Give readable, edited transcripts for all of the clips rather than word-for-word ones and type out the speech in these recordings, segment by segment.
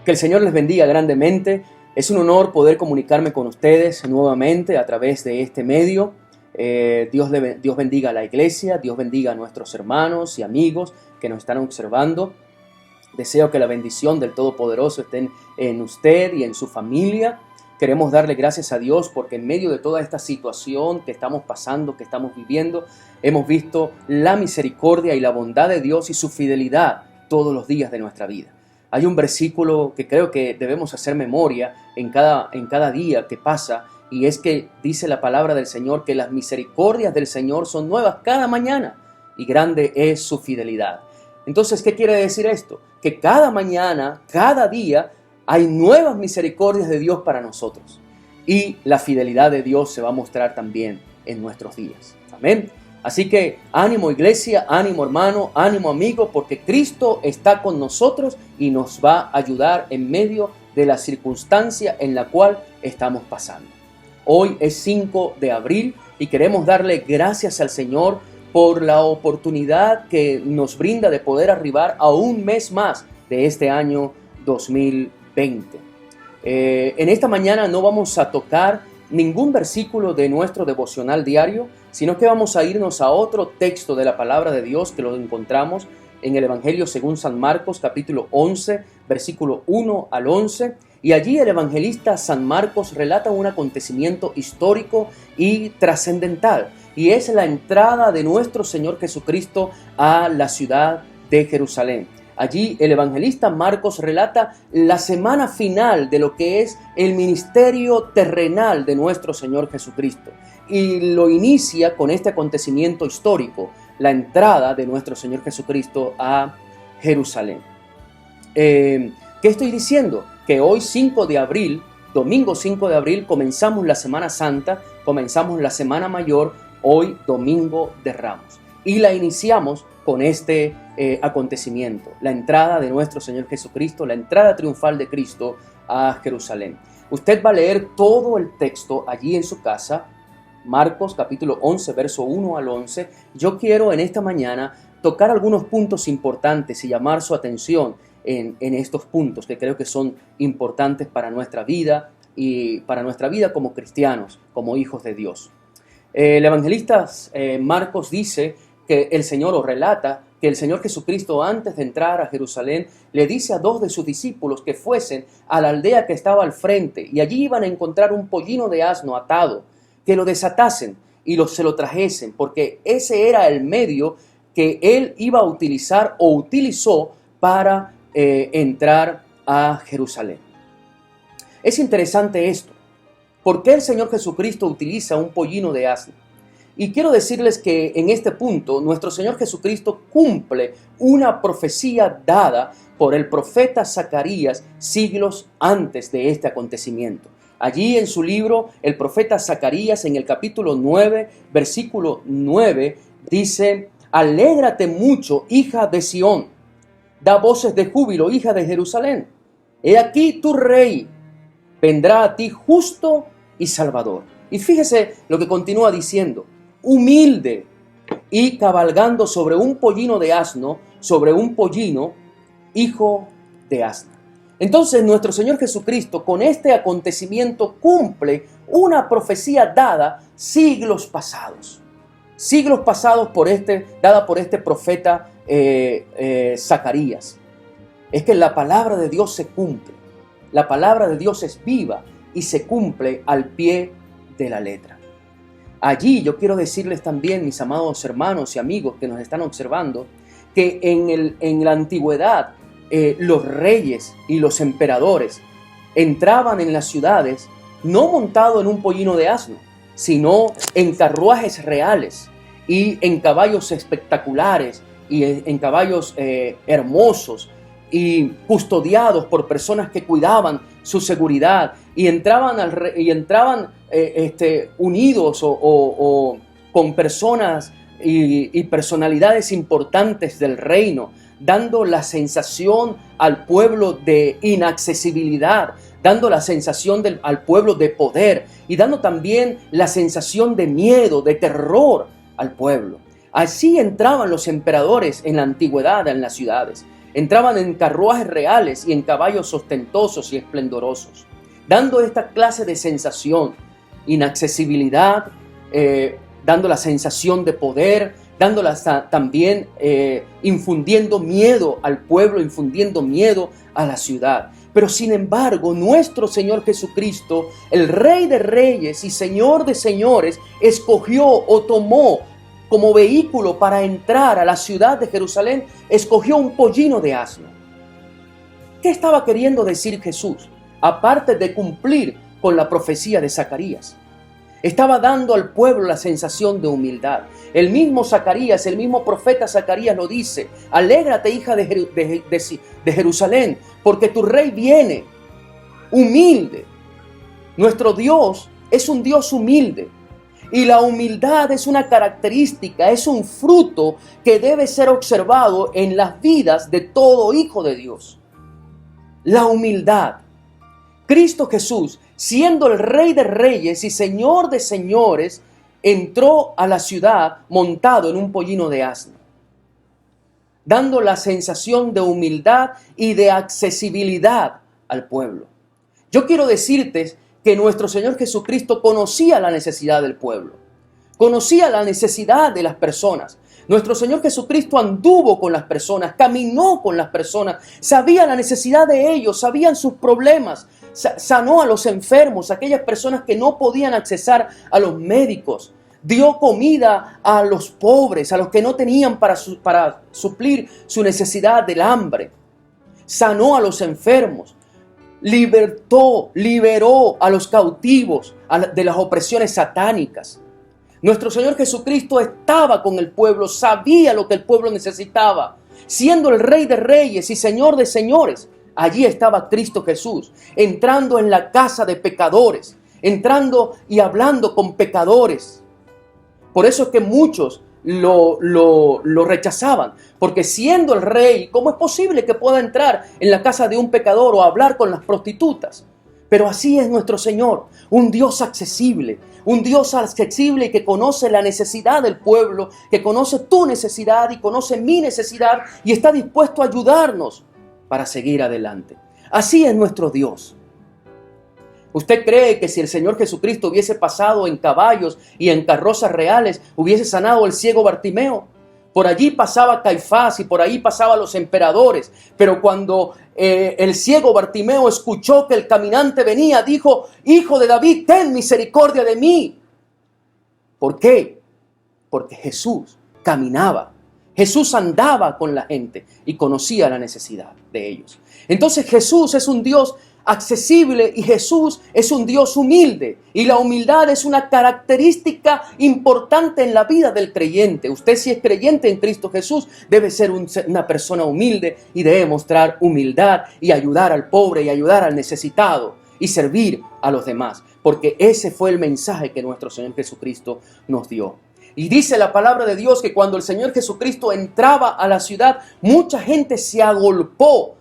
Que el Señor les bendiga grandemente. Es un honor poder comunicarme con ustedes nuevamente a través de este medio. Dios bendiga a la iglesia, Dios bendiga a nuestros hermanos y amigos que nos están observando. Deseo que la bendición del Todopoderoso esté en usted y en su familia. Queremos darle gracias a Dios porque en medio de toda esta situación que estamos pasando, que estamos viviendo, hemos visto la misericordia y la bondad de Dios y su fidelidad todos los días de nuestra vida. Hay un versículo que creo que debemos hacer memoria en cada día que pasa, y es que dice la palabra del Señor que las misericordias del Señor son nuevas cada mañana y grande es su fidelidad. Entonces, ¿qué quiere decir esto? Que cada mañana, cada día, hay nuevas misericordias de Dios para nosotros. Y la fidelidad de Dios se va a mostrar también en nuestros días. Amén. Así que ánimo iglesia, ánimo hermano, ánimo amigo, porque Cristo está con nosotros y nos va a ayudar en medio de la circunstancia en la cual estamos pasando. Hoy es 5 de abril y queremos darle gracias al Señor por la oportunidad que nos brinda de poder arribar a un mes más de este año 2020. En esta mañana no vamos a tocar ningún versículo de nuestro devocional diario, sino que vamos a irnos a otro texto de la palabra de Dios que lo encontramos en el Evangelio según San Marcos, capítulo 11, versículo 1 al 11. Y allí el evangelista San Marcos relata un acontecimiento histórico y trascendental, y es la entrada de nuestro Señor Jesucristo a la ciudad de Jerusalén. Allí el evangelista Marcos relata la semana final de lo que es el ministerio terrenal de nuestro Señor Jesucristo. Y lo inicia con este acontecimiento histórico, la entrada de nuestro Señor Jesucristo a Jerusalén. ¿Qué estoy diciendo? Que hoy 5 de abril, domingo 5 de abril, comenzamos la Semana Santa, comenzamos la Semana Mayor, hoy domingo de Ramos. Y la iniciamos con este acontecimiento, la entrada de nuestro Señor Jesucristo, la entrada triunfal de Cristo a Jerusalén. Usted va a leer todo el texto allí en su casa, Marcos capítulo 11, verso 1 al 11. Yo quiero en esta mañana tocar algunos puntos importantes y llamar su atención en estos puntos que creo que son importantes para nuestra vida y para nuestra vida como cristianos, como hijos de Dios. El evangelista Marcos dice que el Señor, o relata que el Señor Jesucristo, antes de entrar a Jerusalén, le dice a 2 de sus discípulos que fuesen a la aldea que estaba al frente, y allí iban a encontrar un pollino de asno atado, que lo desatasen y se lo trajesen, porque ese era el medio que él iba a utilizar o utilizó para entrar a Jerusalén. Es interesante esto. ¿Por qué el Señor Jesucristo utiliza un pollino de asno? Y quiero decirles que en este punto nuestro Señor Jesucristo cumple una profecía dada por el profeta Zacarías siglos antes de este acontecimiento. Allí en su libro, el profeta Zacarías, en el capítulo 9, versículo 9, dice: «Alégrate mucho, hija de Sión, da voces de júbilo, hija de Jerusalén. He aquí tu rey, vendrá a ti justo y salvador». Y fíjese lo que continúa diciendo: «humilde y cabalgando sobre un pollino de asno, sobre un pollino, hijo de asna». Entonces nuestro Señor Jesucristo con este acontecimiento cumple una profecía dada siglos pasados dada por este profeta Zacarías. Es que la palabra de Dios se cumple, la palabra de Dios es viva y se cumple al pie de la letra. Allí yo quiero decirles también, mis amados hermanos y amigos que nos están observando, que en la antigüedad los reyes y los emperadores entraban en las ciudades no montado en un pollino de asno, sino en carruajes reales y en caballos espectaculares y en caballos hermosos y custodiados por personas que cuidaban su seguridad, y entraban unidos o con personas y personalidades importantes del reino, dando la sensación al pueblo de inaccesibilidad, dando la sensación al pueblo de poder y dando también la sensación de miedo, de terror al pueblo. Así entraban los emperadores en la antigüedad en las ciudades. entraban en carruajes reales y en caballos ostentosos y esplendorosos, dando esta clase de sensación, inaccesibilidad, dando la sensación de poder, también infundiendo miedo al pueblo, infundiendo miedo a la ciudad. Pero sin embargo, nuestro Señor Jesucristo, el Rey de Reyes y Señor de Señores, escogió o tomó como vehículo para entrar a la ciudad de Jerusalén, escogió un pollino de asno. ¿Qué estaba queriendo decir Jesús? Aparte de cumplir con la profecía de Zacarías, estaba dando al pueblo la sensación de humildad. El mismo Zacarías, el mismo profeta Zacarías lo dice: alégrate, hija de Jerusalén, porque tu rey viene humilde. Nuestro Dios es un Dios humilde. Y la humildad es una característica, es un fruto que debe ser observado en las vidas de todo hijo de Dios. La humildad. Cristo Jesús, siendo el Rey de Reyes y Señor de Señores, entró a la ciudad montado en un pollino de asno, dando la sensación de humildad y de accesibilidad al pueblo. Yo quiero decirte que nuestro Señor Jesucristo conocía la necesidad del pueblo, conocía la necesidad de las personas. Nuestro Señor Jesucristo anduvo con las personas, caminó con las personas, sabía la necesidad de ellos, sabían sus problemas, sanó a los enfermos, aquellas personas que no podían accesar a los médicos, dio comida a los pobres, a los que no tenían para suplir su necesidad del hambre, sanó a los enfermos, liberó a los cautivos de las opresiones satánicas. Nuestro Señor Jesucristo estaba con el pueblo, sabía lo que el pueblo necesitaba. Siendo el Rey de Reyes y Señor de Señores, allí estaba Cristo Jesús, entrando en la casa de pecadores, entrando y hablando con pecadores. Por eso es que muchos lo rechazaban, porque siendo el rey, ¿cómo es posible que pueda entrar en la casa de un pecador o hablar con las prostitutas? Pero así es nuestro Señor, un Dios accesible y que conoce la necesidad del pueblo, que conoce tu necesidad y conoce mi necesidad y está dispuesto a ayudarnos para seguir adelante. Así es nuestro Dios. ¿Usted cree que si el Señor Jesucristo hubiese pasado en caballos y en carrozas reales, hubiese sanado al ciego Bartimeo? Por allí pasaba Caifás y por ahí pasaban los emperadores. Pero cuando el ciego Bartimeo escuchó que el caminante venía, dijo: Hijo de David, ten misericordia de mí. ¿Por qué? Porque Jesús caminaba. Jesús andaba con la gente y conocía la necesidad de ellos. Entonces Jesús es un Dios accesible y Jesús es un Dios humilde, y la humildad es una característica importante en la vida del creyente. Usted, si es creyente en Cristo Jesús, debe ser una persona humilde y debe mostrar humildad y ayudar al pobre y ayudar al necesitado y servir a los demás, porque ese fue el mensaje que nuestro Señor Jesucristo nos dio. Y dice la palabra de Dios que cuando el Señor Jesucristo entraba a la ciudad, mucha gente se agolpó.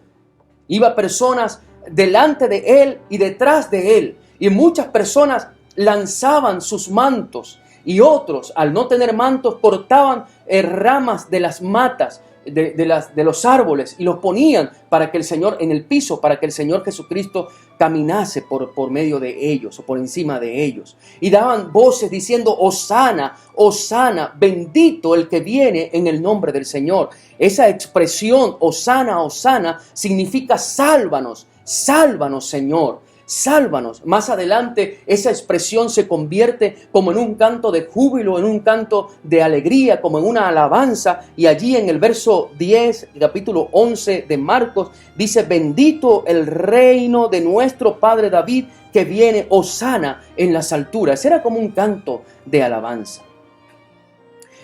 Iba personas delante de él y detrás de él, y muchas personas lanzaban sus mantos, y otros, al no tener mantos, cortaban ramas de las matas de los árboles y los ponían para que el Señor en el piso, para que el Señor Jesucristo caminase por medio de ellos o por encima de ellos, y daban voces diciendo: Hosana, Hosana, bendito el que viene en el nombre del Señor. Esa expresión Hosana, Hosana significa sálvanos, sálvanos, Señor, sálvanos. Más adelante esa expresión se convierte como en un canto de júbilo, en un canto de alegría, como en una alabanza, y allí en el verso 10, capítulo 11 de Marcos, dice: bendito el reino de nuestro Padre David, que viene, Hosana en las alturas. Era como un canto de alabanza.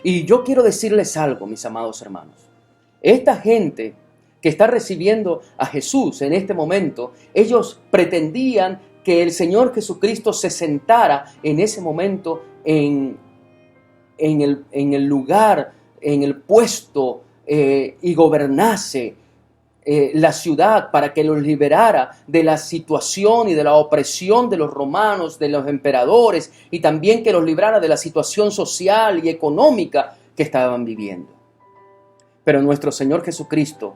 Y yo quiero decirles algo, mis amados hermanos. Esta gente que está recibiendo a Jesús en este momento, ellos pretendían que el Señor Jesucristo se sentara en ese momento en el lugar, en el puesto y gobernase la ciudad para que los liberara de la situación y de la opresión de los romanos, de los emperadores, y también que los librara de la situación social y económica que estaban viviendo. Pero nuestro Señor Jesucristo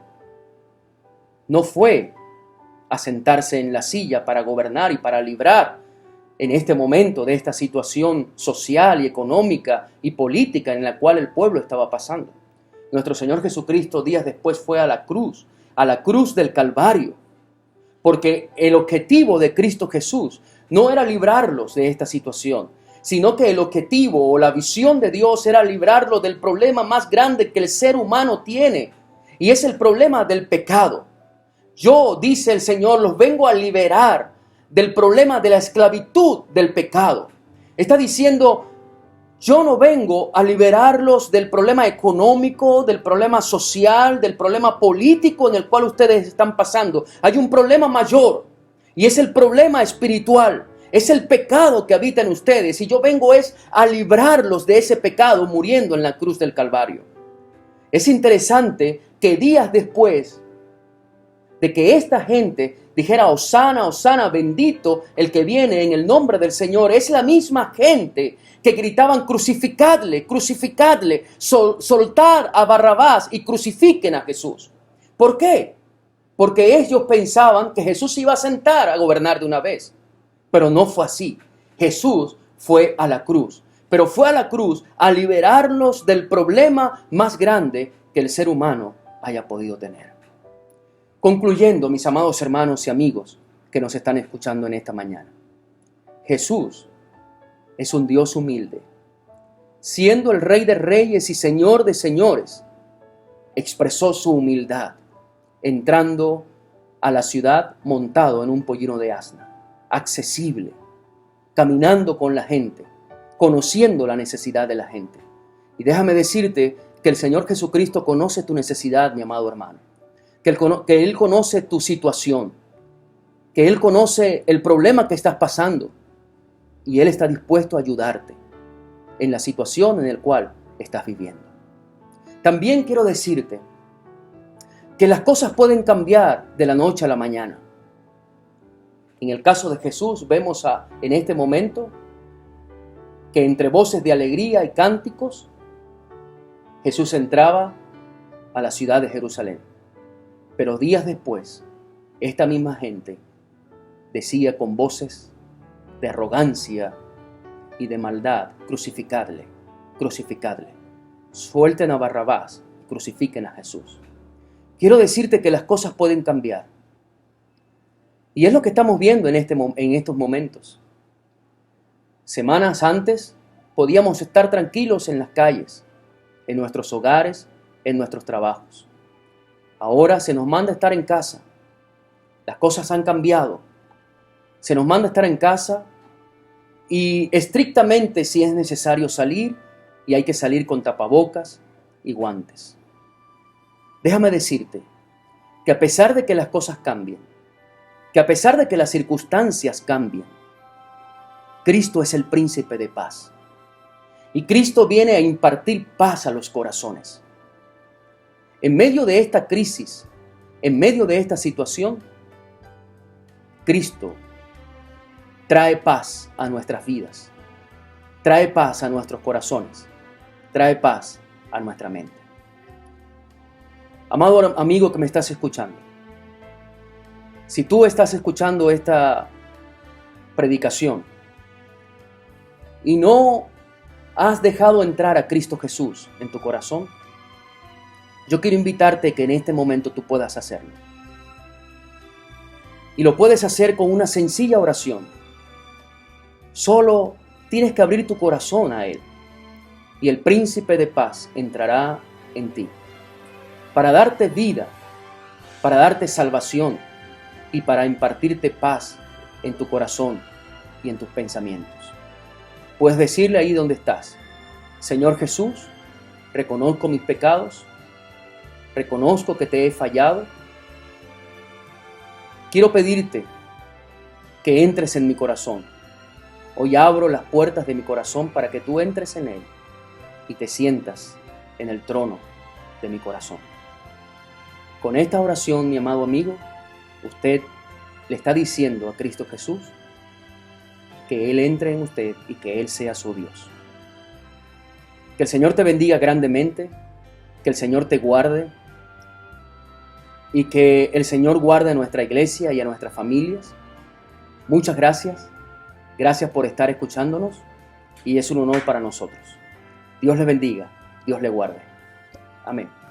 no fue a sentarse en la silla para gobernar y para librar en este momento de esta situación social y económica y política en la cual el pueblo estaba pasando. Nuestro Señor Jesucristo días después fue a la cruz del Calvario, porque el objetivo de Cristo Jesús no era librarlos de esta situación, sino que el objetivo o la visión de Dios era librarlos del problema más grande que el ser humano tiene, y es el problema del pecado. Yo, dice el Señor, los vengo a liberar del problema de la esclavitud del pecado. Está diciendo, yo no vengo a liberarlos del problema económico, del problema social, del problema político en el cual ustedes están pasando. Hay un problema mayor y es el problema espiritual. Es el pecado que habita en ustedes y yo vengo es a librarlos de ese pecado muriendo en la cruz del Calvario. Es interesante que días después de que esta gente dijera Hosana, Hosana, bendito el que viene en el nombre del Señor, es la misma gente que gritaban crucificadle, crucificadle, soltar a Barrabás y crucifiquen a Jesús. ¿Por qué? Porque ellos pensaban que Jesús iba a sentar a gobernar de una vez, pero no fue así. Jesús fue a la cruz, pero fue a la cruz a liberarnos del problema más grande que el ser humano haya podido tener. Concluyendo, mis amados hermanos y amigos que nos están escuchando en esta mañana, Jesús es un Dios humilde. Siendo el Rey de Reyes y Señor de Señores, expresó su humildad, entrando a la ciudad montado en un pollino de asna, accesible, caminando con la gente, conociendo la necesidad de la gente. Y déjame decirte que el Señor Jesucristo conoce tu necesidad, mi amado hermano. Que Él conoce tu situación, que Él conoce el problema que estás pasando y Él está dispuesto a ayudarte en la situación en la cual estás viviendo. También quiero decirte que las cosas pueden cambiar de la noche a la mañana. En el caso de Jesús vemos en este momento que entre voces de alegría y cánticos, Jesús entraba a la ciudad de Jerusalén. Pero días después, esta misma gente decía con voces de arrogancia y de maldad, crucificadle, crucificadle. Suelten a Barrabás, crucifiquen a Jesús. Quiero decirte que las cosas pueden cambiar. Y es lo que estamos viendo en estos momentos. Semanas antes podíamos estar tranquilos en las calles, en nuestros hogares, en nuestros trabajos. Ahora se nos manda estar en casa. Las cosas han cambiado. Se nos manda estar en casa y estrictamente si es necesario salir, y hay que salir con tapabocas y guantes. Déjame decirte que a pesar de que las cosas cambien, que a pesar de que las circunstancias cambien, Cristo es el príncipe de paz. Y Cristo viene a impartir paz a los corazones. En medio de esta crisis, en medio de esta situación, Cristo trae paz a nuestras vidas, trae paz a nuestros corazones, trae paz a nuestra mente. Amado amigo que me estás escuchando, si tú estás escuchando esta predicación y no has dejado entrar a Cristo Jesús en tu corazón, yo quiero invitarte que en este momento tú puedas hacerlo. Y lo puedes hacer con una sencilla oración. Solo tienes que abrir tu corazón a Él y el príncipe de paz entrará en ti para darte vida, para darte salvación y para impartirte paz en tu corazón y en tus pensamientos. Puedes decirle ahí donde estás: Señor Jesús, reconozco mis pecados, reconozco que te he fallado. Quiero pedirte que entres en mi corazón. Hoy abro las puertas de mi corazón para que tú entres en él y te sientas en el trono de mi corazón. Con esta oración, mi amado amigo, usted le está diciendo a Cristo Jesús que Él entre en usted y que Él sea su Dios. Que el Señor te bendiga grandemente, que el Señor te guarde, y que el Señor guarde a nuestra iglesia y a nuestras familias. Muchas gracias. Gracias por estar escuchándonos y es un honor para nosotros. Dios les bendiga. Dios les guarde. Amén.